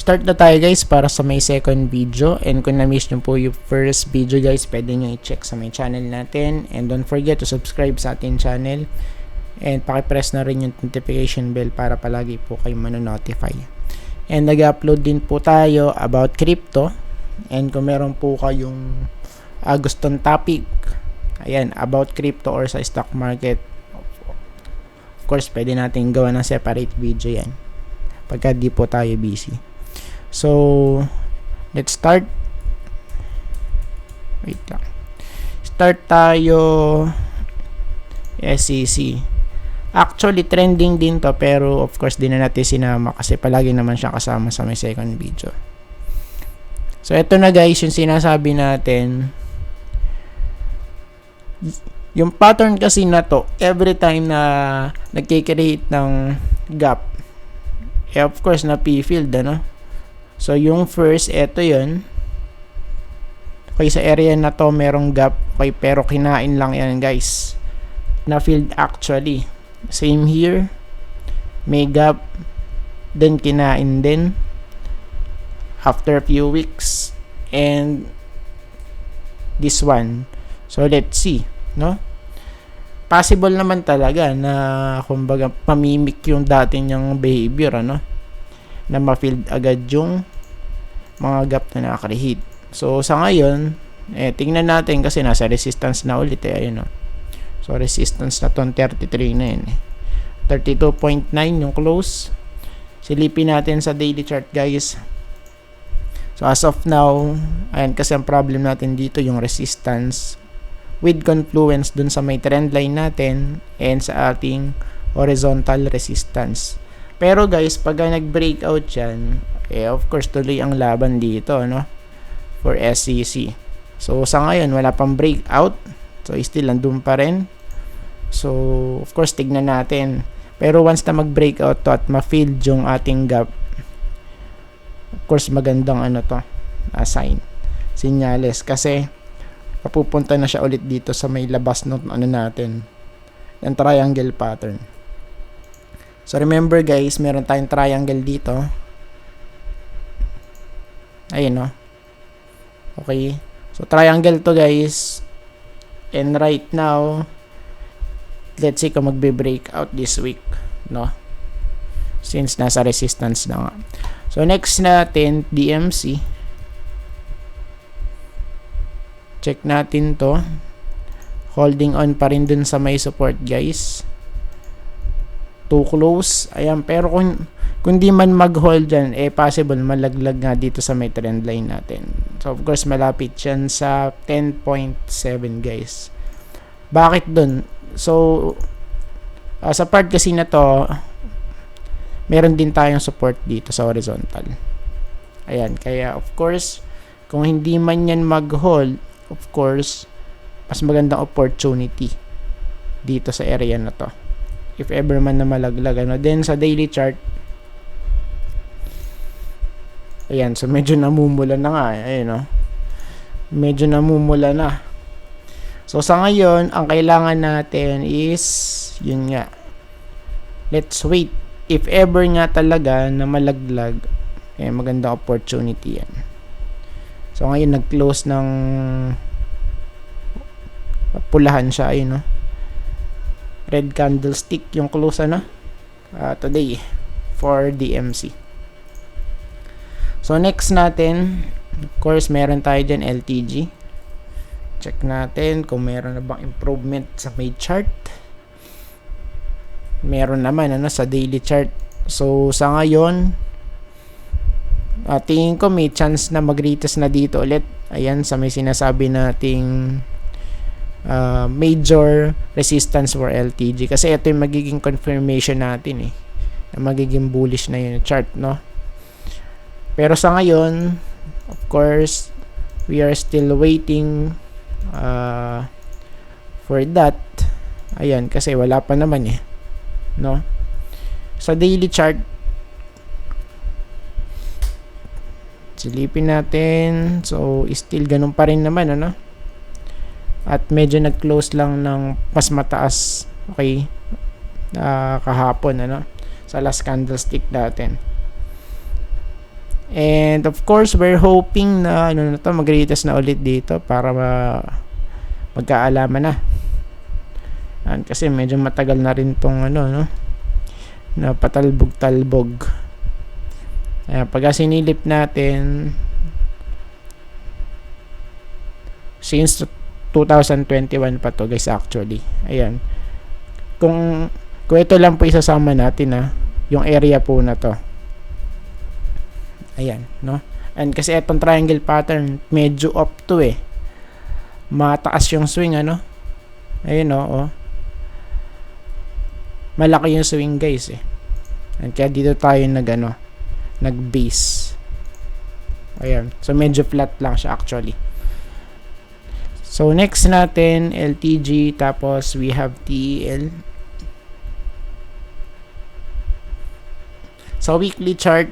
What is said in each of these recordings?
Start na tayo guys para sa may second video. And kung na-miss nyo po yung first video guys, pwede nyo i-check sa may channel natin. And don't forget to subscribe sa ating channel. And pakipress na rin yung notification bell para palagi po kayo manonotify. And nag-upload din po tayo about crypto. And kung meron po kayong gustong topic, ayan, about crypto or sa stock market, of course, pwede natin gawa ng separate video yan pagka di po tayo busy. So, let's start. Wait lang. Start tayo SEC. Actually, trending din to, pero of course, di na natin sinama kasi palagi naman siya kasama sa may second video. So, ito na guys, yung sinasabi natin. Yung pattern kasi na to, every time na nagkikreate ng gap, of course, na P-field, ano? So, yung first, eto yun. Okay, sa area na to, merong gap. Okay, pero kinain lang yan, guys. Na-field actually. Same here. May gap. Then, kinain din. After a few weeks. And, this one. So, let's see, no? Possible naman talaga na kumbaga mamimik yung dati niyang behavior, ano? Na ma-field agad yung mga gap na nakakreate. So, sa ngayon, tingnan natin kasi nasa resistance na ulit, ayun, no? So, resistance na ton 33 na yun, 32.9 yung close. Silipin natin sa daily chart, guys. So, as of now, ayan, kasi ang problem natin dito yung resistance with confluence dun sa may trend line natin and sa ating horizontal resistance. Pero guys, pag nag-breakout yan, of course, tuloy ang laban dito, no? For SEC. So, sa ngayon, wala pang breakout. So, still, nandun pa rin. So, of course, tignan natin. Pero once na mag-breakout to at ma-field yung ating gap, of course, magandang ano to, sign. Sinyales. Kasi, papupunta na siya ulit dito sa may labas ng ano natin. Yung triangle pattern. So, remember guys, meron tayong triangle dito. Ayun, no? Okay. So, triangle to guys. And right now, let's see kung magbe-breakout this week, no? Since nasa resistance na nga. So, next natin, DMC. Check natin to. Holding on pa rin dun sa may support, guys. Too close. Ayan, pero kung di man mag-hold dyan, possible malaglag nga dito sa may trend line natin. So, of course, malapit yan sa 10.7, guys. Bakit dun? So, sa part kasi na to, meron din tayong support dito sa horizontal. Ayan, kaya of course, kung hindi man yan mag-hold, of course, mas magandang opportunity dito sa area na to. If ever man na malaglag, ano. Then, sa daily chart, ayan, so medyo namumula na nga. Ayan, no? Medyo namumula na. So, sa ngayon, ang kailangan natin is, yun nga, let's wait. If ever nga talaga na malaglag, magandang opportunity yan. So, ngayon, nag-close ng pulahan siya, ayun, no? Red candlestick yung close, ano? Today, for DMC. So, next natin, of course, meron tayo dyan, LTG. Check natin kung meron na bang improvement sa may chart. Meron naman, ano, sa daily chart. So, sa ngayon, tingin ko may chance na mag-retest na dito ulit. Ayan, sa may sinasabi nating major resistance for LTG. Kasi ito yung magiging confirmation natin, na magiging bullish na yung chart, no? Pero sa ngayon, of course, we are still waiting for that. Ayan, kasi wala pa naman, no? Sa daily chart, silipin natin. So, still ganun pa rin naman, ano? At medyo nag-close lang ng mas mataas, okay, kahapon, ano? Sa last candlestick natin. And of course, we're hoping na ano na to, mag-retest na ulit dito para magkaalaman na. And kasi medyo matagal na rin tong ano, no, na patalbog-talbog. Ayan, pag sinilip natin since 2021 pa to guys actually. Ayan. Kung ito lang po isasama natin yung area po na to. Ayan, no? And kasi itong triangle pattern medyo up to mataas yung swing ano. Ayun oh. Malaki yung swing guys And kaya dito tayo nag-base. Ayan. So medyo flat lang siya actually. So next natin LTG, tapos we have TEL. So weekly chart.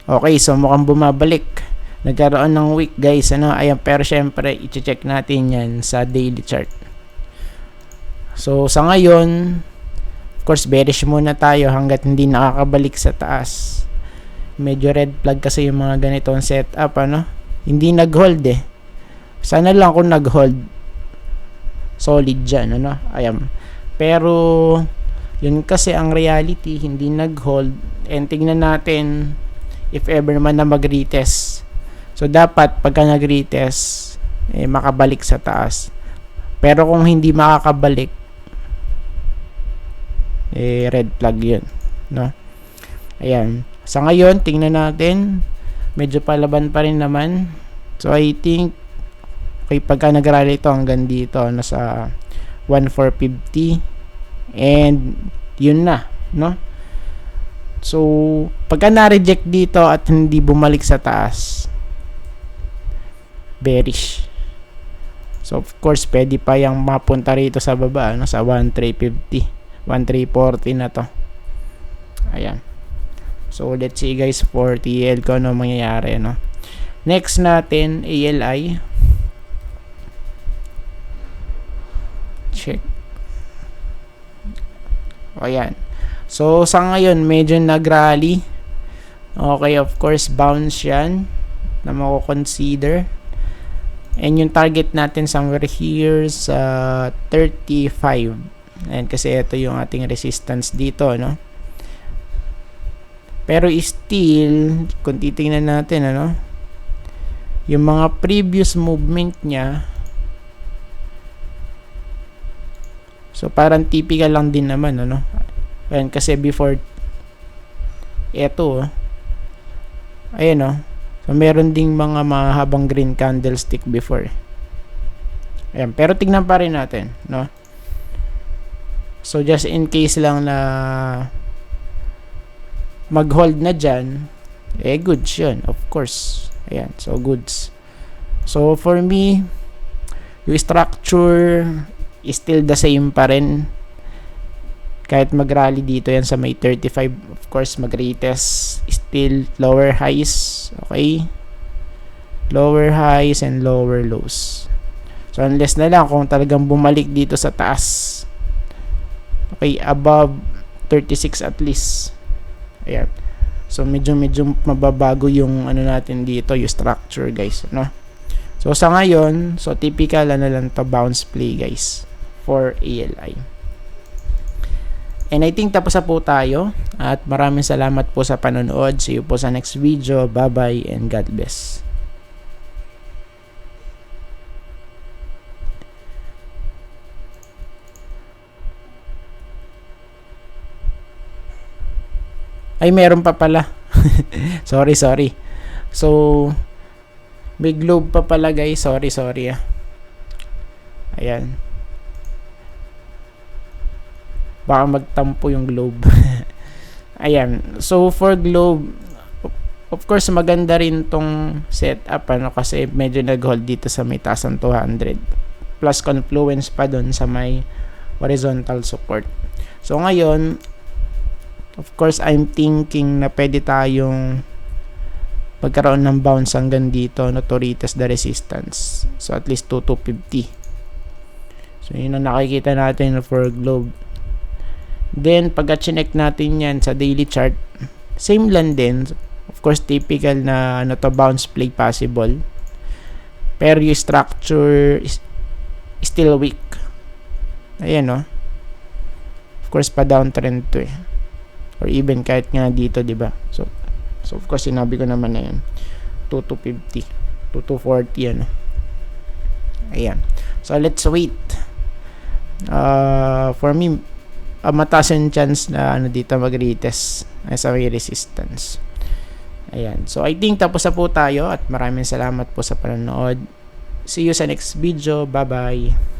Okay, so mukhang bumabalik. Nagkaroon ng week guys, ayan, pero syempre i-check natin yan sa daily chart. So sa ngayon, of course bearish muna tayo hanggat hindi nakakabalik sa taas. Medyo red flag kasi yung mga ganitong setup hindi nag-hold Sana lang kung nag-hold solid dyan ayan. Pero yun kasi ang reality, hindi nag-hold. And tingnan natin if ever naman na mag-retest. So dapat pagka nag-retest makabalik sa taas. Pero kung hindi makakabalik red flag yun ayan. Sa ngayon tingnan natin, medyo palaban pa rin naman. So I think pagka nag-rally ito hanggang dito nasa 1,450 and yun so pagka na-reject dito at hindi bumalik sa taas, bearish. So of course pwede pa yung mapunta rito sa baba sa 1,350, 1,340 na to. Ayan. So let's see guys for TL ko ano mangyayari Next natin ALI. Check. Ayan. So sa ngayon medyo nag-rally. Okay, of course bounce yan na mako-consider. And yung target natin somewhere here sa 35. And kasi ito yung ating resistance dito Pero still, kung titingnan natin yung mga previous movement niya, so parang typical lang din naman Ayan, kasi before eto ayan so meron ding mga mahabang green candlestick before ayan, pero tignan pa rin natin so just in case lang na mag-hold na dyan goods yun, of course. Ayan, so goods. So for me, yung structure is still the same pa rin. Kahit mag-rally dito yan sa may 35, of course mag-retest, still lower highs. Okay, lower highs and lower lows. So unless na lang kung talagang bumalik dito sa taas, okay, above 36 at least. Ayan. So medyo mababago yung natin dito, yung structure guys So sa ngayon, so typical lang to bounce play guys for ALI. And I think tapos na po tayo at maraming salamat po sa panonood. See you po sa next video. Bye bye and God bless. Ay, meron pa pala. sorry. So, may globe pa pala guys. Sorry Ayan. Baka magtampo yung globe. Ayan. So, for globe, of course, maganda rin tong setup kasi medyo nag-hold dito sa may taas ng 200. Plus confluence pa dun sa may horizontal support. So, ngayon, of course, I'm thinking na pwede tayong magkaroon ng bounce hanggang dito to retest the resistance. So, at least 2,250. So, yun ang nakikita natin for globe. Then, pagka-check natin yan sa daily chart, same lang din. Of course, typical na ano to, bounce play possible. Pero yung structure is still weak. Ayan, no? Of course, pa downtrend to eh. Or even kahit nga dito, di ba? So of course, sinabi ko naman na yan. 2250. 2240, ano. Ayan. So, let's wait. For me, mataas yung chance na ano dito mag-retest sa may resistance. Ayan. So, I think tapos na po tayo at maraming salamat po sa panonood. See you sa next video. Bye-bye.